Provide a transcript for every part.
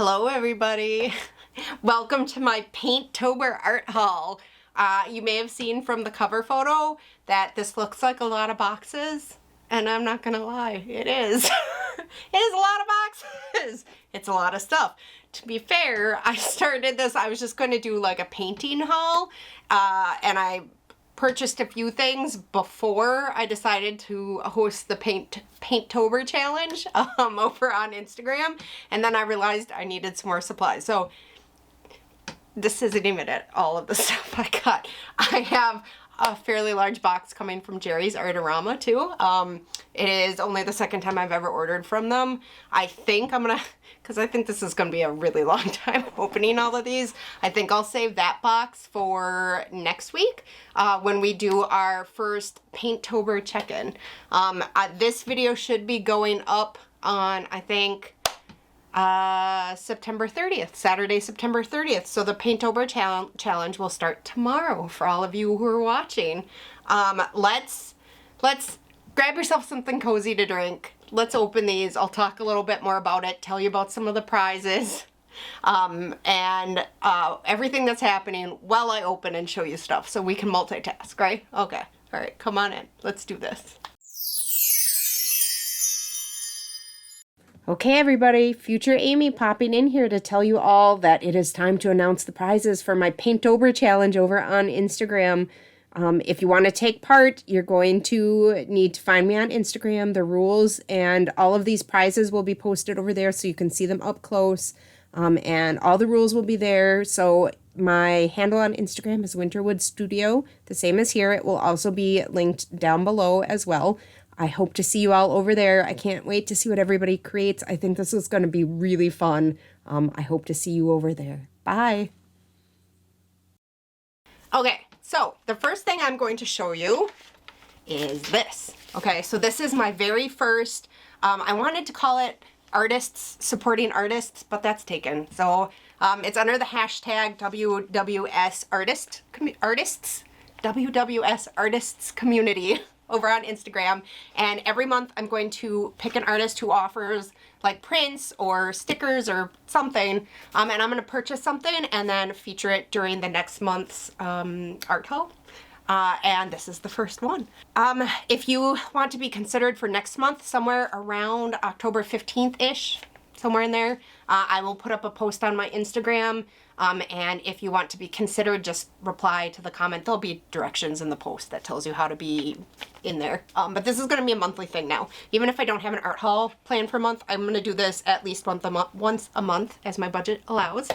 Hello everybody! Welcome to my Paintober art haul. You may have seen from the cover photo that this looks like a lot of boxes, and I'm not gonna lie, it is. It is a lot of boxes! It's a lot of stuff. To be fair, I started this, I was just going to do like a painting haul, and I purchased a few things before I decided to host the Paintober challenge over on Instagram, and then I realized I needed some more supplies. So this isn't even it, all of the stuff I got. I have a fairly large box coming from Jerry's Artorama too. It is only the second time I've ever ordered from them. I think I'm gonna, because I think this is gonna be a really long time opening all of these, I think I'll save that box for next week when we do our first Paintober check-in. This video should be going up on, I think, September 30th, Saturday, September 30th. So the Paintober challenge will start tomorrow for all of you who are watching. Let's grab yourself something cozy to drink. Let's open these. I'll talk a little bit more about it, tell you about some of the prizes, and everything that's happening while I open and show you stuff so we can multitask, right? Okay. All right, come on in. Let's do this. Okay everybody, future Amy popping in here to tell you all that it is time to announce the prizes for my Paintober challenge over on Instagram. If you want to take part, you're going to need to find me on Instagram. The rules and all of these prizes will be posted over there so you can see them up close. And all the rules will be there. So my handle on Instagram is Winterwood Studio, the same as here. It will also be linked down below as well. I hope to see you all over there. I can't wait to see what everybody creates. I think this is going to be really fun. I hope to see you over there. Bye. Okay, so the first thing I'm going to show you is this. Okay, so this is my very first, I wanted to call it artists supporting artists, but that's taken. So it's under the hashtag WWS WWS Artists Community over on Instagram, and every month I'm going to pick an artist who offers like prints or stickers or something, and I'm going to purchase something and then feature it during the next month's art haul. And this is the first one. If you want to be considered for next month, somewhere around October 15th-ish, somewhere in there, I will put up a post on my Instagram, and if you want to be considered, just reply to the comment. There'll be directions in the post that tells you how to be in there. But this is going to be a monthly thing now. Even if I don't have an art haul planned for a month, I'm going to do this at least once a month, as my budget allows,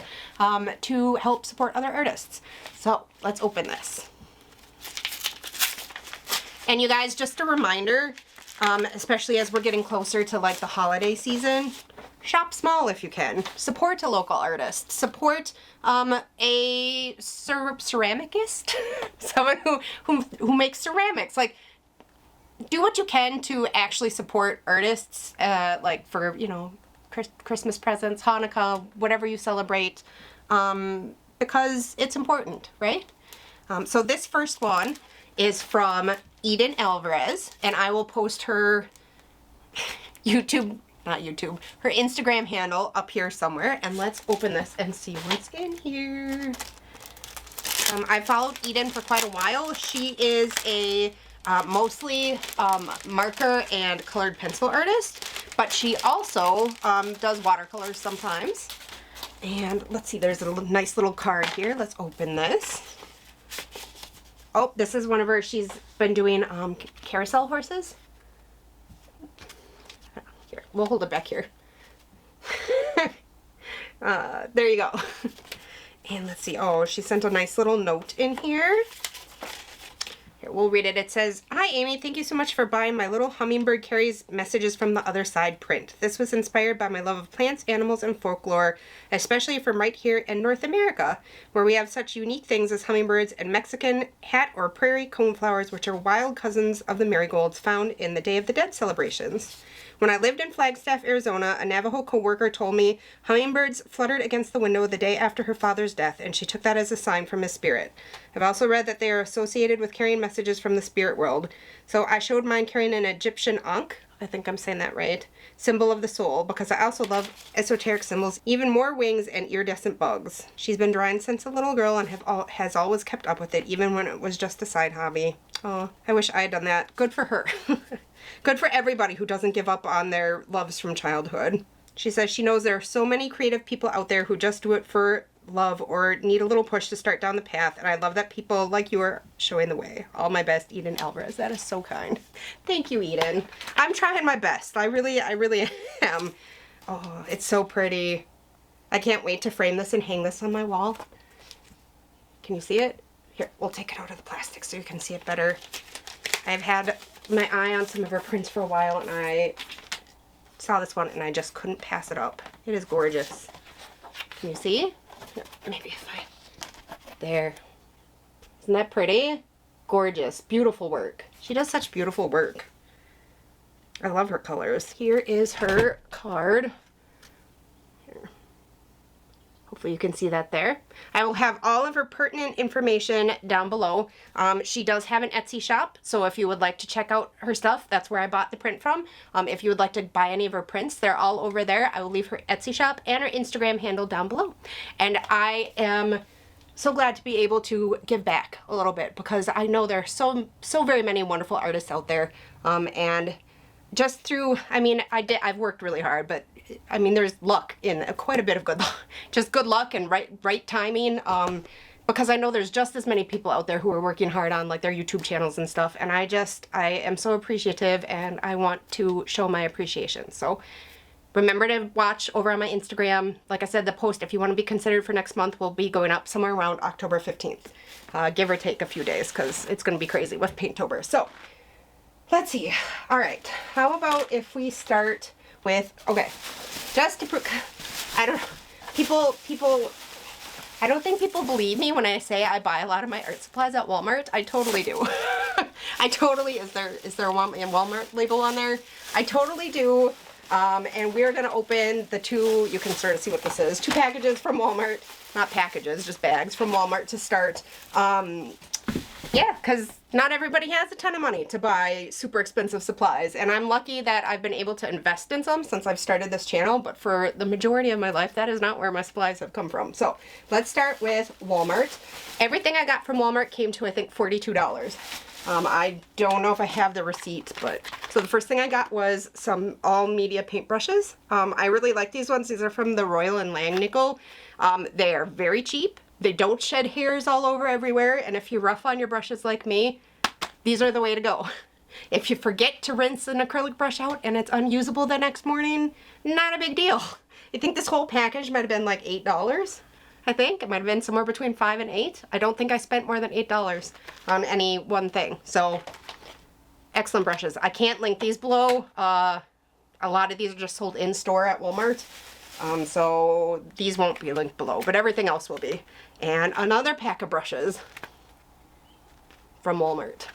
to help support other artists. So let's open this. And you guys, just a reminder, especially as we're getting closer to like the holiday season, shop small if you can. Support a local artist. Support a ceramicist, someone who makes ceramics. Like, do what you can to actually support artists, like for, you know, Christmas presents, Hanukkah, whatever you celebrate, because it's important, right? So this first one is from Alvernaz, and I will post her her Instagram handle up here somewhere, and let's open this and see what's in here. I followed Eden for quite a while. She is a mostly marker and colored pencil artist, but she also does watercolors sometimes. And let's see, there's a nice little card here. Let's open this. Oh, this is one of her, she's been doing carousel horses. Here, we'll hold it back here. There you go. And let's see, oh, she sent a nice little note in here. Here, we'll read it. It says, "Hi Amy, thank you so much for buying my little hummingbird carries messages from the other side print. This was inspired by my love of plants, animals, and folklore, especially from right here in North America, where we have such unique things as hummingbirds and Mexican hat or prairie coneflowers, which are wild cousins of the marigolds found in the Day of the Dead celebrations. When I lived in Flagstaff, Arizona, a Navajo co-worker told me hummingbirds fluttered against the window the day after her father's death, and she took that as a sign from his spirit. I've also read that they are associated with carrying messages from the spirit world. So I showed mine carrying an Egyptian ankh, I think I'm saying that right. Symbol of the soul, because I also love esoteric symbols, even more wings and iridescent bugs. She's been drawing since a little girl and has always kept up with it, even when it was just a side hobby. Oh, I wish I had done that. Good for her. Good for everybody who doesn't give up on their loves from childhood. She says she knows there are so many creative people out there who just do it for love or need a little push to start down the path, and I love that people like you are showing the way. All my best, Eden Alvarez. That is so kind. Thank you, Eden. I'm trying my best. I really am. Oh, it's so pretty. I can't wait to frame this and hang this on my wall. Can you see it? Here, we'll take it out of the plastic so you can see it better. I've had my eye on some of her prints for a while, and I saw this one and I just couldn't pass it up. It is gorgeous. Can you see? Maybe if I... There. Isn't that pretty? Gorgeous. Beautiful work. She does such beautiful work. I love her colors. Here is her card. Here. Hopefully you can see that there. I will have all of her pertinent information down below. She does have an Etsy shop, so if you would like to check out her stuff, that's where I bought the print from. If you would like to buy any of her prints, they're all over there. I will leave her Etsy shop and her Instagram handle down below. And I am so glad to be able to give back a little bit, because I know there are so very many wonderful artists out there, and just through, I mean, I've worked really hard, but I mean, there's luck in quite a bit of good luck. Just good luck and right timing, because I know there's just as many people out there who are working hard on like their YouTube channels and stuff, and I am so appreciative, and I want to show my appreciation. So remember to watch over on my Instagram. Like I said, the post, if you want to be considered for next month, will be going up somewhere around October 15th, give or take a few days, because it's going to be crazy with Paintober. So let's see. All right, how about if we start with, okay, just to prove, I don't know, I don't think people believe me when I say I buy a lot of my art supplies at Walmart. I totally do. I totally, is there a Walmart label on there? I totally do. And we're gonna open the two, you can sort of see what this is, 2 packages from Walmart, not packages, just bags from Walmart to start. Yeah, because not everybody has a ton of money to buy super expensive supplies, and I'm lucky that I've been able to invest in some since I've started this channel, but for the majority of my life, that is not where my supplies have come from. So let's start with Walmart. Everything I got from Walmart came to, I think, $42. I don't know if I have the receipt, but so the first thing I got was some all media paintbrushes. I really like these ones. These are from the Royal and Langnickel. They are very cheap. They don't shed hairs all over everywhere, and if you're rough on your brushes like me, these are the way to go. If you forget to rinse an acrylic brush out and it's unusable the next morning, not a big deal. I think this whole package might have been like $8. I think it might have been somewhere between $5 and $8. I don't think I spent more than $8 on any one thing. So excellent brushes. I can't link these below. A lot of these are just sold in store at Walmart. So these won't be linked below, but everything else will be. And another pack of brushes from Walmart.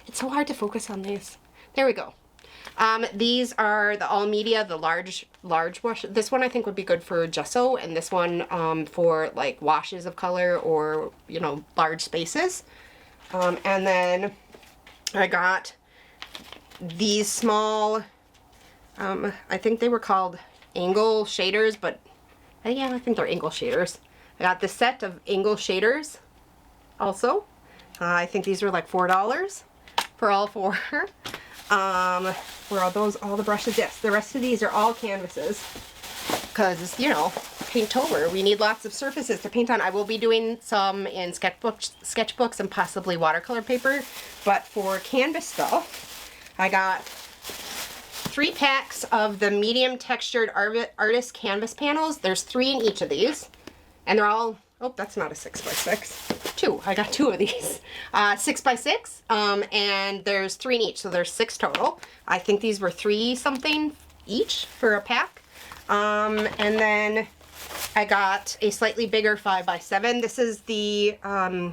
It's so hard to focus on these. There we go. These are the all media, the large brush. This one I think would be good for gesso, and this one for like washes of color or, you know, large spaces. And then I got these small, I think they were called angle shaders, but yeah, I think they're angle shaders. I got this set of angle shaders also. I think these are like $4 for all 4. Where are those, all the brushes? Yes, the rest of these are all canvases, because, you know, Paintober, we need lots of surfaces to paint on. I will be doing some in sketchbooks and possibly watercolor paper, but for canvas stuff, I got 3 packs of the medium textured artist canvas panels. There's 3 in each of these, and they're all, oh, that's not a 6x6. 2. I got 2 of these. 6x6, and there's 3 in each, so there's 6 total. I think these were 3 something each for a pack. And then I got a slightly bigger 5x7. This is the, how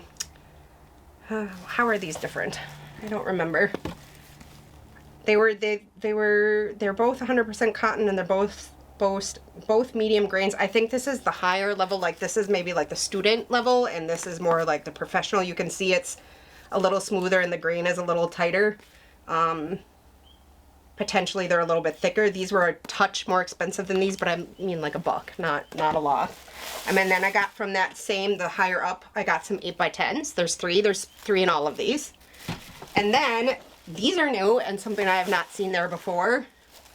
are these different? I don't remember. They're both 100% cotton, and they're both medium grains. I think this is the higher level, like this is maybe like the student level, and this is more like the professional. You can see it's a little smoother and the grain is a little tighter. potentially they're a little bit thicker. These were a touch more expensive than these, but I mean like $1, not a lot. And then I got from that same, the higher up, I got some 8x10s. There's three in all of these. And then these are new and something I have not seen there before.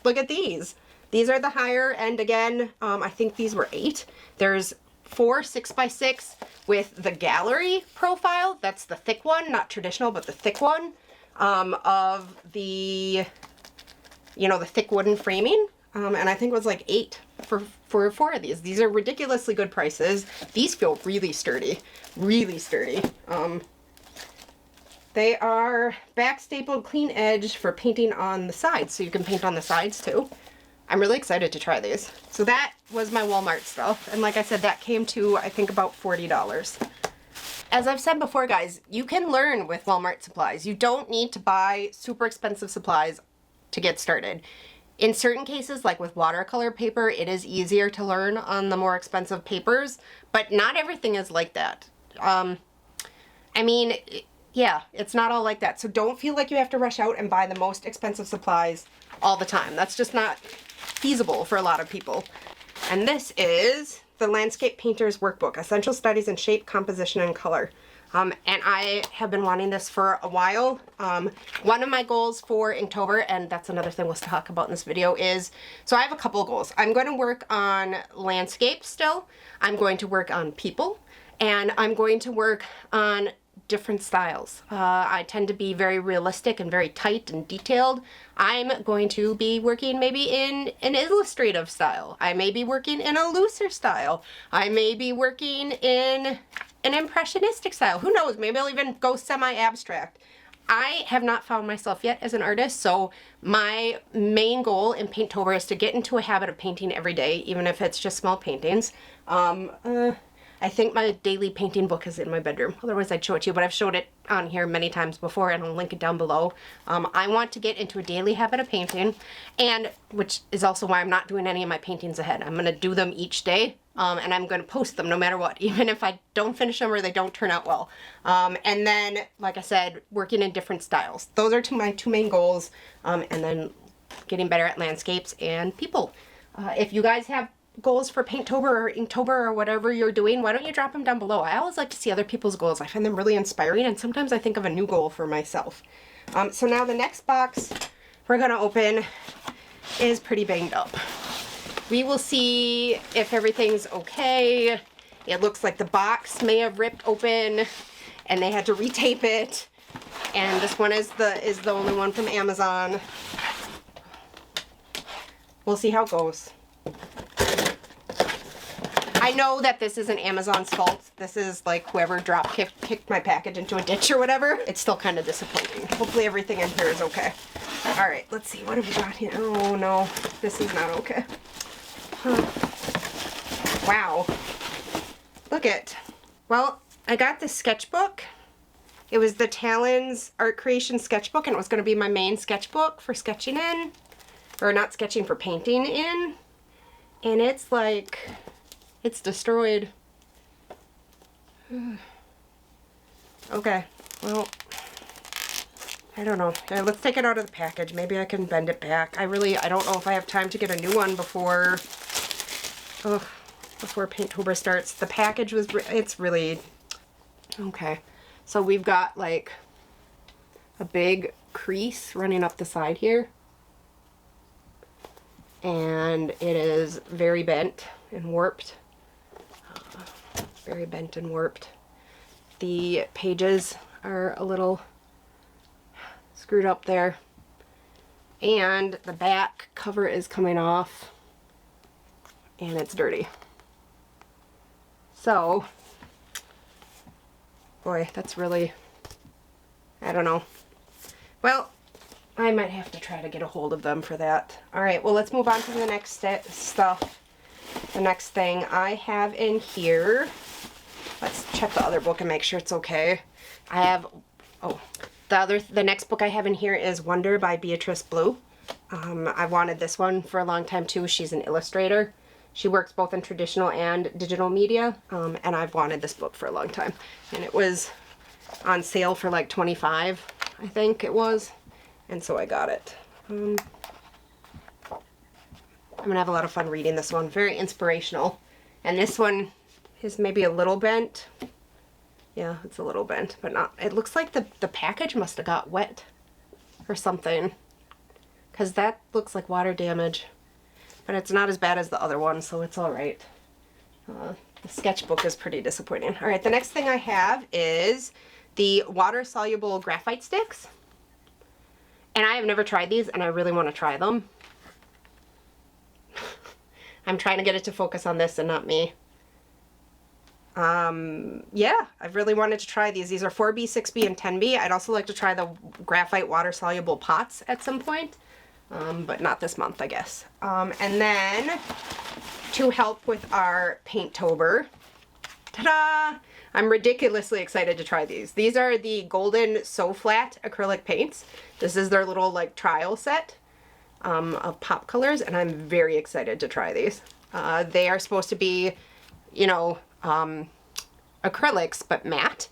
Look at these. These are the higher end again. I think these were 8. There's 4 6x6 with the gallery profile. That's the thick one, not traditional, but the thick one of the, you know, the thick wooden framing. And I think it was like 8 for 4 of these. These are ridiculously good prices. These feel really sturdy, really sturdy. They are back stapled clean edge for painting on the sides, so you can paint on the sides too. I'm really excited to try these. So that was my Walmart stuff. And like I said, that came to, I think, about $40. As I've said before, guys, you can learn with Walmart supplies. You don't need to buy super expensive supplies to get started. In certain cases, like with watercolor paper, it is easier to learn on the more expensive papers, but not everything is like that. I mean, yeah, it's not all like that. So don't feel like you have to rush out and buy the most expensive supplies all the time. That's just not feasible for a lot of people. And this is the Landscape Painter's Workbook, Essential Studies in Shape, Composition, and Color. And I have been wanting this for a while. One of my goals for Inktober, and that's another thing we'll talk about in this video, is, so I have a couple of goals. I'm going to work on landscape still. I'm going to work on people, and I'm going to work on different styles. I tend to be very realistic and very tight and detailed. I'm going to be working maybe in an illustrative style. I may be working in a looser style. I may be working in an impressionistic style. Who knows? Maybe I'll even go semi-abstract. I have not found myself yet as an artist, so my main goal in Paintober is to get into a habit of painting every day, even if it's just small paintings. I think my daily painting book is in my bedroom. Otherwise I'd show it to you, but I've showed it on here many times before and I'll link it down below. I want to get into a daily habit of painting, and which is also why I'm not doing any of my paintings ahead. I'm going to do them each day, and I'm going to post them no matter what, even if I don't finish them or they don't turn out well. And then, like I said, working in different styles. Those are my two main goals, and then getting better at landscapes and people. If you guys have goals for Paintober or Inktober or whatever you're doing, why don't you drop them down below? I always like to see other people's goals. I find them really inspiring, and sometimes I think of a new goal for myself. So now the next box we're gonna open is pretty banged up. We will see if everything's okay. It looks like the box may have ripped open and they had to retape it. And this one is the only one from Amazon. We'll see how it goes. I know that this isn't Amazon's fault. This is like whoever kicked my package into a ditch or whatever. It's still kind of disappointing. Hopefully everything in here is okay. All right, let's see. What have we got here? Oh no, this is not okay. Huh. Wow. Look it. Well, I got this sketchbook. It was the Talon's Art Creation sketchbook, and it was going to be my main sketchbook for sketching in. Or not sketching, for painting in. And it's like, it's destroyed. Okay, well, I don't know. Let's take it out of the package. Maybe I can bend it back. I don't know if I have time to get a new one before Paintober starts. The package was, it's really, okay. So we've got like a big crease running up the side here. And it is very bent and warped. Very bent and warped. The pages are a little screwed up there. And the back cover is coming off. And it's dirty. So, boy, that's really, I don't know. Well, I might have to try to get a hold of them for that. Alright, well, let's move on to the next stuff. The next thing I have in here, let's check the other book and make sure it's okay. I have, the next book I have in here is Wonder by Beatrice Blue. I wanted this one for a long time too. She's an illustrator. She works both in traditional and digital media, and I've wanted this book for a long time. And it was on sale for like $25, I think it was. And so I got it. I'm gonna have a lot of fun reading this one. Very inspirational. And this one is maybe a little bent. Yeah, it's a little bent, but not. It looks like the package must have got wet or something, because that looks like water damage. But it's not as bad as the other one, so it's all right. The sketchbook is pretty disappointing. All right, the next thing I have is the water-soluble graphite sticks. And I have never tried these, and I really want to try them. I'm trying to get it to focus on this and not me. Yeah, I've really wanted to try these. These are 4B, 6B, and 10B. I'd also like to try the graphite water-soluble pots at some point, but not this month, I guess. And then, to help with our Paintober, ta-da! I'm ridiculously excited to try these. These are the Golden So Flat acrylic paints. This is their little, like, trial set of pop colors, and I'm very excited to try these. They are supposed to be, you know, acrylics, but matte.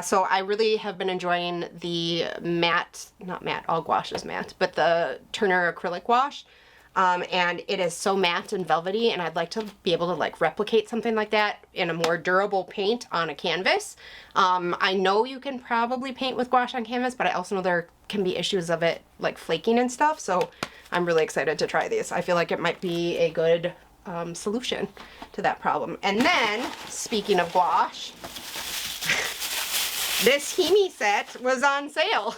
So I really have been enjoying the matte, not matte, all gouache is matte, but the Turner acrylic wash. And it is so matte and velvety, and I'd like to be able to like replicate something like that in a more durable paint on a canvas. I know you can probably paint with gouache on canvas, but I also know there can be issues of it like flaking and stuff, so I'm really excited to try these. I feel like it might be a good solution to that problem. And then, speaking of gouache, this Hemi set was on sale.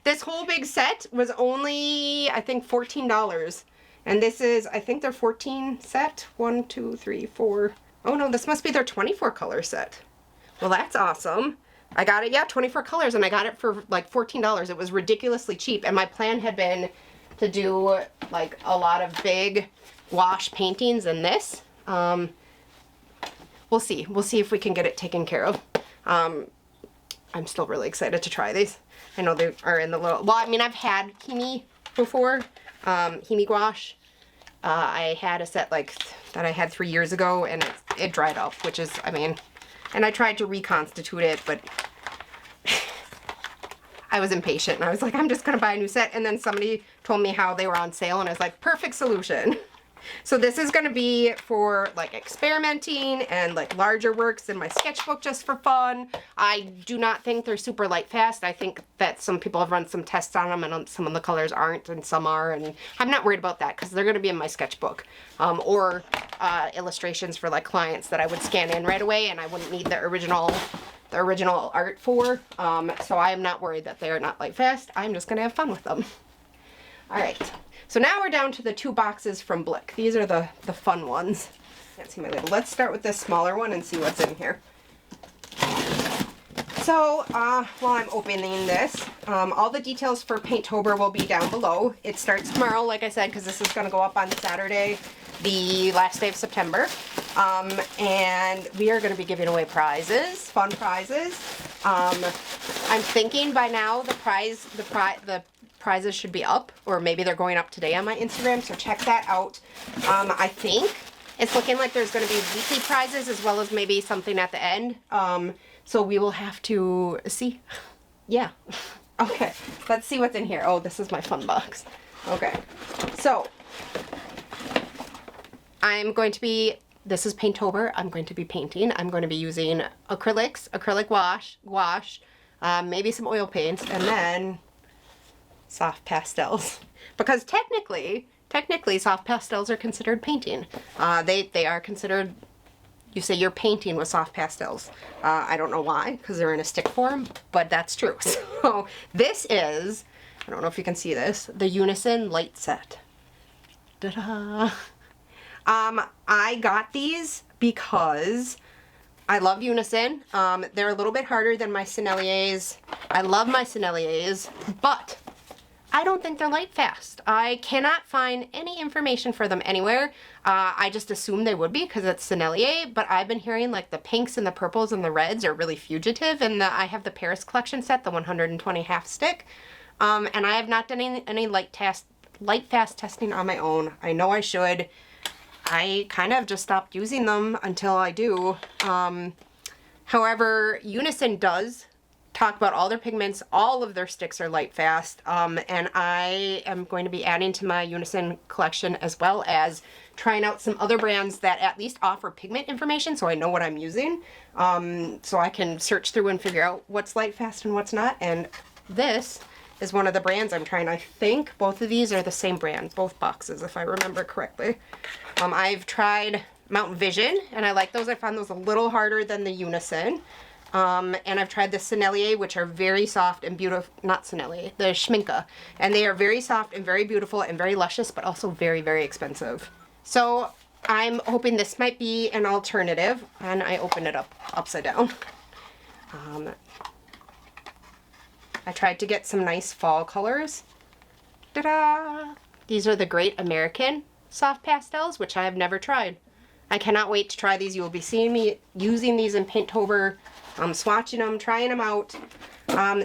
This whole big set was only, I think, $14. And this is, I think, their 14 set. 1, 2, 3, 4. Oh no, this must be their 24 color set. Well, that's awesome. I got it, yeah, 24 colors, and I got it for like $14. It was ridiculously cheap, and my plan had been to do like a lot of big wash paintings in this. We'll see. We'll see if we can get it taken care of. I'm still really excited to try these. I know they are in the little, well, I mean, I've had Hemi before, Hemi gouache. I had a set like that I had 3 years ago, and it dried up, which is, I mean, and I tried to reconstitute it, but I was impatient, and I was like, I'm just gonna buy a new set. And then somebody told me how they were on sale, and I was like, perfect solution. So this is gonna be for like experimenting and like larger works in my sketchbook just for fun. I do not think they're super light fast. I think that some people have run some tests on them, and some of the colors aren't and some are, and I'm not worried about that because they're gonna be in my sketchbook or illustrations for like clients that I would scan in right away, and I wouldn't need the original art for. So I am not worried that they are not light fast. I'm just gonna have fun with them. All right. So now we're down to the 2 boxes from Blick. These are the fun ones. Can't see my label. Let's start with this smaller one and see what's in here. So while I'm opening this, all the details for Paintober will be down below. It starts tomorrow, like I said, because this is going to go up on Saturday, the last day of September. And we are going to be giving away prizes, fun prizes. I'm thinking by now the prizes should be up, or maybe they're going up today on my Instagram, so check that out. I think it's looking like there's going to be weekly prizes as well as maybe something at the end. So we will have to see. Yeah. Okay, let's see what's in here. Oh, this is my fun box. Okay, so this is Paintober. I'm going to be painting. I'm going to be using acrylics, acrylic gouache, maybe some oil paints, and then soft pastels, because technically soft pastels are considered painting. They are considered, you say you're painting with soft pastels. I don't know why, because they're in a stick form, but that's true. So this is, I don't know if you can see this, the Unison light set. Ta-da! I got these because I love Unison. They're a little bit harder than my Senneliers. I love my Senneliers, but I don't think they're light fast. I cannot find any information for them anywhere. I just assumed they would be because it's Sennelier, but I've been hearing like the pinks and the purples and the reds are really fugitive, and I have the Paris collection set, the 120 half stick, and I have not done any light fast testing on my own. I know I should. I kind of just stopped using them until I do. However, Unison does talk about all their pigments. All of their sticks are light fast, and I am going to be adding to my Unison collection, as well as trying out some other brands that at least offer pigment information so I know what I'm using, so I can search through and figure out what's light fast and what's not. And this is one of the brands I'm trying. I think both of these are the same brand, both boxes, if I remember correctly. I've tried Mountain Vision, and I like those. I found those a little harder than the Unison. And I've tried the Sennelier, which are very soft and beautiful, not Sennelier, the Schminke. And they are very soft and very beautiful and very luscious, but also very, very expensive. So I'm hoping this might be an alternative, and I open it up upside down. I tried to get some nice fall colors. Ta-da! These are the Great American soft pastels, which I have never tried. I cannot wait to try these. You will be seeing me using these in Paintober, swatching them, trying them out.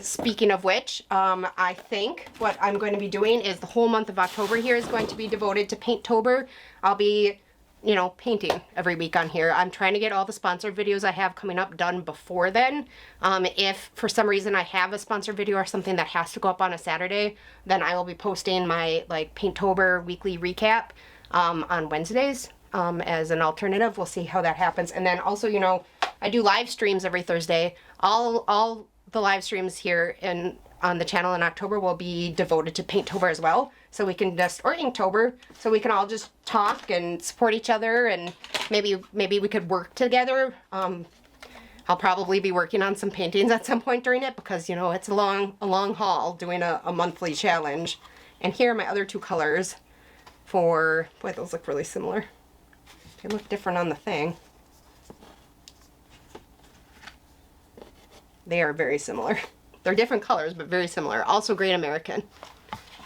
Speaking of which, I think what I'm going to be doing is the whole month of October here is going to be devoted to Paintober. I'll be, you know, painting every week on here. I'm trying to get all the sponsored videos I have coming up done before then. If for some reason I have a sponsored video or something that has to go up on a Saturday, then I will be posting my like Paintober weekly recap on Wednesdays. As an alternative. We'll see how that happens. And then also, you know, I do live streams every Thursday. All the live streams here on the channel in October will be devoted to Paintober as well. So we can just, or Inktober, so we can all just talk and support each other, and maybe we could work together. I'll probably be working on some paintings at some point during it, because, you know, it's a long haul doing a monthly challenge. And here are my other two colors for, boy, those look really similar. They look different on the thing. They are very similar. They're different colors, but very similar. Also Great American.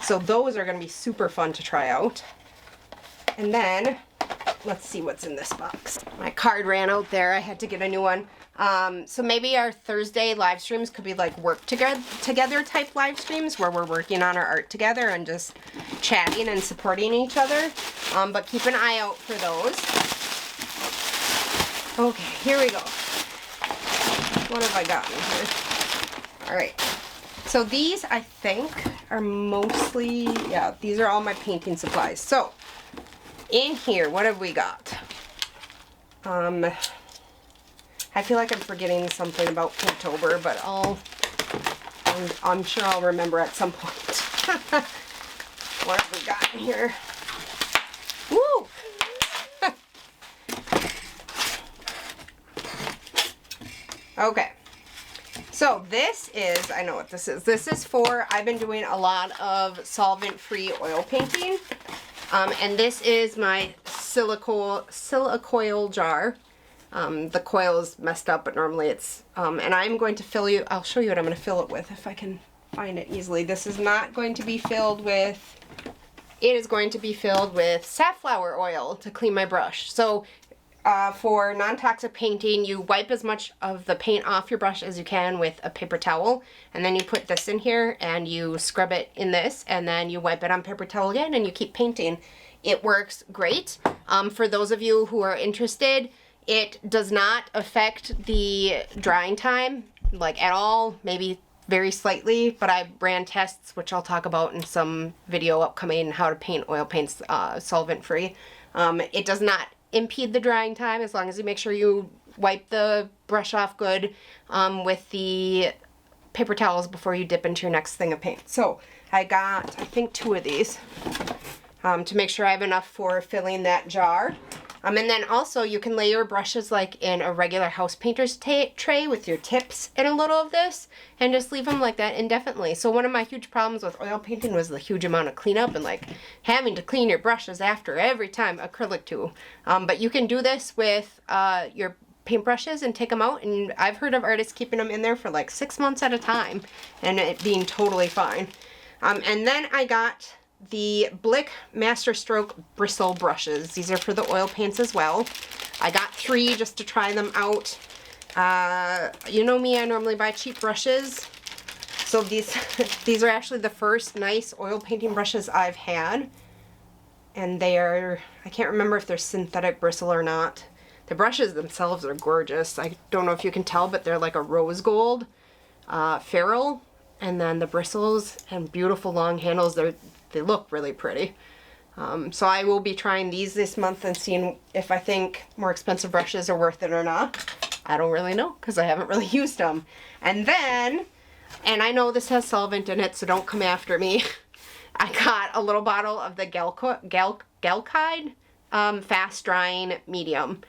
So those are going to be super fun to try out. And then, let's see what's in this box. My card ran out there. I had to get a new one. So maybe our Thursday live streams could be like work together type live streams, where we're working on our art together and just chatting and supporting each other. But keep an eye out for those. Okay, here we go. What have I gotten here? Alright. So these, I think, are mostly, yeah, these are all my painting supplies. So, in here, what have we got? I feel like I'm forgetting something about Paintober, but I'm sure I'll remember at some point. What have we got in here? Woo! Okay. So this is, I know what this is. This is for, I've been doing a lot of solvent-free oil painting. And this is my silicoil jar. The coil is messed up, but normally it's, and I'm going to fill you, I'll show you what I'm going to fill it with if I can find it easily. This is not going to be filled with, it is going to be filled with safflower oil to clean my brush. So for non-toxic painting, you wipe as much of the paint off your brush as you can with a paper towel, and then you put this in here and you scrub it in this, and then you wipe it on paper towel again and you keep painting. It works great. For those of you who are interested, it does not affect the drying time, like at all, maybe very slightly, but I ran tests, which I'll talk about in some video upcoming, how to paint oil paints solvent-free. It does not impede the drying time, as long as you make sure you wipe the brush off good with the paper towels before you dip into your next thing of paint. So I got, I think, 2 of these to make sure I have enough for filling that jar. And then also you can lay your brushes like in a regular house painter's tray with your tips in a little of this, and just leave them like that indefinitely. So one of my huge problems with oil painting was the huge amount of cleanup and like having to clean your brushes after every time, acrylic too. But you can do this with your paintbrushes and take them out, and I've heard of artists keeping them in there for like 6 months at a time and it being totally fine. And then I got the Blick Master Stroke bristle brushes. These are for the oil paints as well. I got 3 just to try them out. You know me, I normally buy cheap brushes. So these are actually the first nice oil painting brushes I've had. And they are, I can't remember if they're synthetic bristle or not. The brushes themselves are gorgeous. I don't know if you can tell, but they're like a rose gold. ferrule, and then the bristles and beautiful long handles. They look really pretty. So I will be trying these this month and seeing if I think more expensive brushes are worth it or not. I don't really know because I haven't really used them. And then, and I know this has solvent in it, so don't come after me. I got a little bottle of the Gelkide fast drying medium.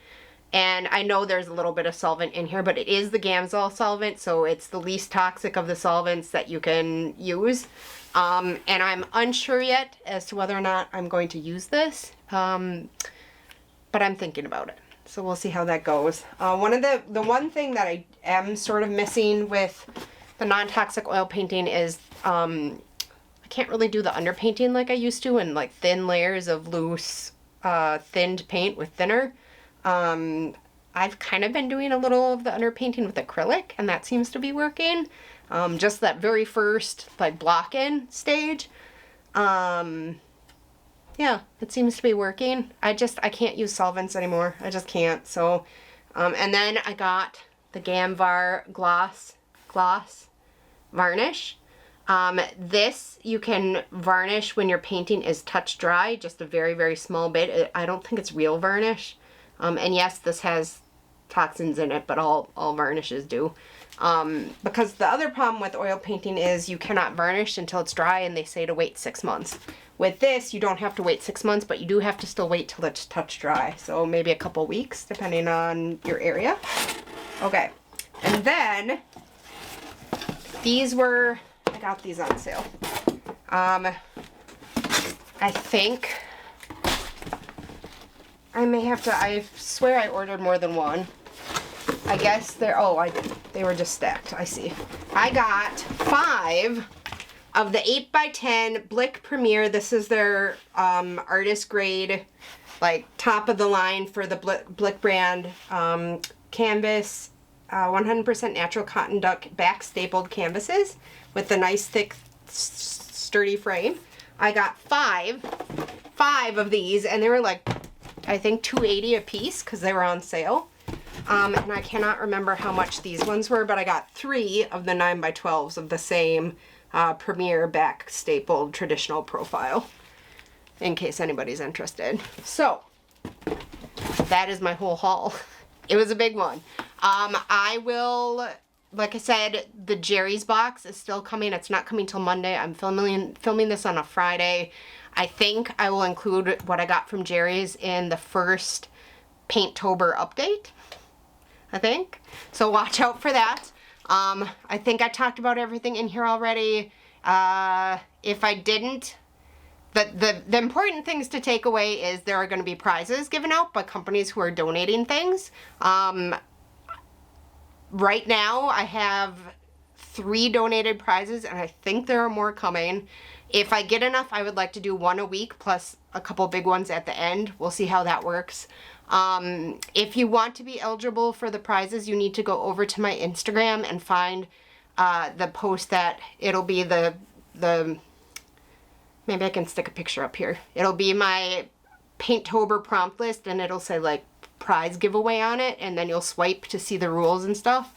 And I know there's a little bit of solvent in here, but it is the Gamsol solvent, so it's the least toxic of the solvents that you can use. And I'm unsure yet as to whether or not I'm going to use this, but I'm thinking about it. So we'll see how that goes. The one thing that I am sort of missing with the non-toxic oil painting is I can't really do the underpainting like I used to, and like thin layers of loose thinned paint with thinner. I've kind of been doing a little of the underpainting with acrylic, and that seems to be working. Just that very first like block-in stage. Yeah, it seems to be working. I can't use solvents anymore. I just can't. So, and then I got the Gamvar gloss varnish. This you can varnish when your painting is touch dry, just a very, very small bit. I don't think it's real varnish. And yes, this has toxins in it, but all varnishes do. Because the other problem with oil painting is you cannot varnish until it's dry, and they say to wait 6 months. With this, you don't have to wait 6 months, but you do have to still wait till it's touch dry. So maybe a couple weeks, depending on your area. Okay. And then, I got these on sale. I think I may have to, I swear I ordered more than one. I guess they were just stacked. I see. I got 5 of the 8x10 Blick Premier. This is their artist grade, like top of the line for the Blick brand canvas, 100% natural cotton duck back stapled canvases with the nice thick sturdy frame. I got 5 of these, and they were like, I think $2.80 a piece because they were on sale. And I cannot remember how much these ones were, but I got 3 of the 9x12s of the same Premier back stapled traditional profile, in case anybody's interested. So that is my whole haul. It was a big one. I will, like I said, the Jerry's box is still coming. It's not coming till Monday. I'm filming this on a Friday. I think I will include what I got from Jerry's in the first Paintober update, I think. So watch out for that. I think I talked about everything in here already. If I didn't, the important things to take away is there are going to be prizes given out by companies who are donating things. Right now I have 3 donated prizes, and I think there are more coming. If I get enough, I would like to do 1 a week plus a couple big ones at the end. We'll see how that works. If you want to be eligible for the prizes, you need to go over to my Instagram and find the post that it'll be the maybe I can stick a picture up here. It'll be my Paintober prompt list, and it'll say like prize giveaway on it, and then you'll swipe to see the rules and stuff.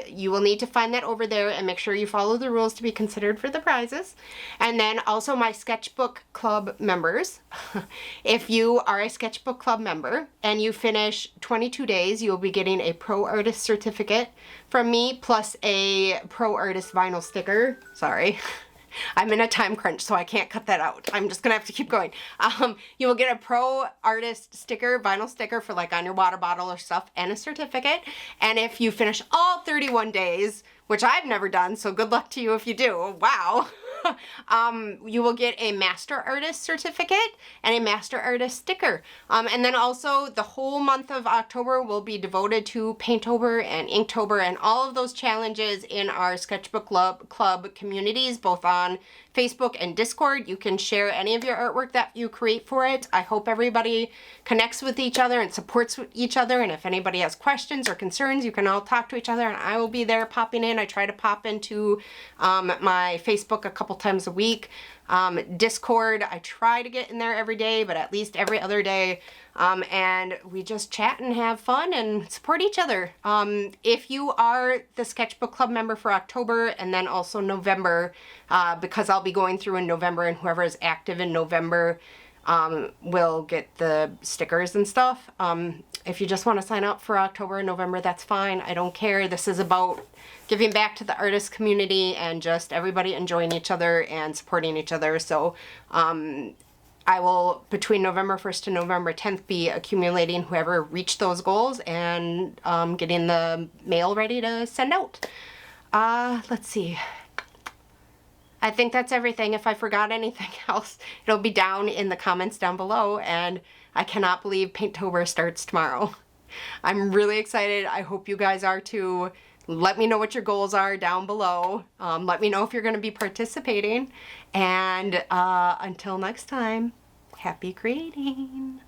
You will need to find that over there and make sure you follow the rules to be considered for the prizes. And then also my sketchbook club members. If you are a sketchbook club member and you finish 22 days, you'll be getting a pro artist certificate from me plus a pro artist vinyl sticker. Sorry. I'm in a time crunch, so I can't cut that out. I'm just gonna have to keep going. You will get a pro artist sticker, vinyl sticker for like on your water bottle or stuff, and a certificate. And if you finish all 31 days, which I've never done, so good luck to you if you do. Wow. You will get a master artist certificate and a master artist sticker. And then also the whole month of October will be devoted to Paintober and Inktober and all of those challenges in our sketchbook club communities, both on Facebook and Discord. You can share any of your artwork that you create for it. I hope everybody connects with each other and supports each other. And if anybody has questions or concerns, you can all talk to each other, and I will be there popping in. I try to pop into my Facebook a couple couple times a week. Discord, I try to get in there every day, but at least every other day. And we just chat and have fun and support each other. If you are the Sketchbook Club member for October and then also November, because I'll be going through in November, and whoever is active in November will get the stickers and stuff. If you just want to sign up for October and November, that's fine. I don't care. This is about giving back to the artist community and just everybody enjoying each other and supporting each other. So I will, between November 1st and November 10th, be accumulating whoever reached those goals and getting the mail ready to send out. Let's see. I think that's everything. If I forgot anything else, it'll be down in the comments down below, and I cannot believe Paintober starts tomorrow. I'm really excited. I hope you guys are too. Let me know what your goals are down below. Let me know if you're going to be participating. And until next time, happy creating.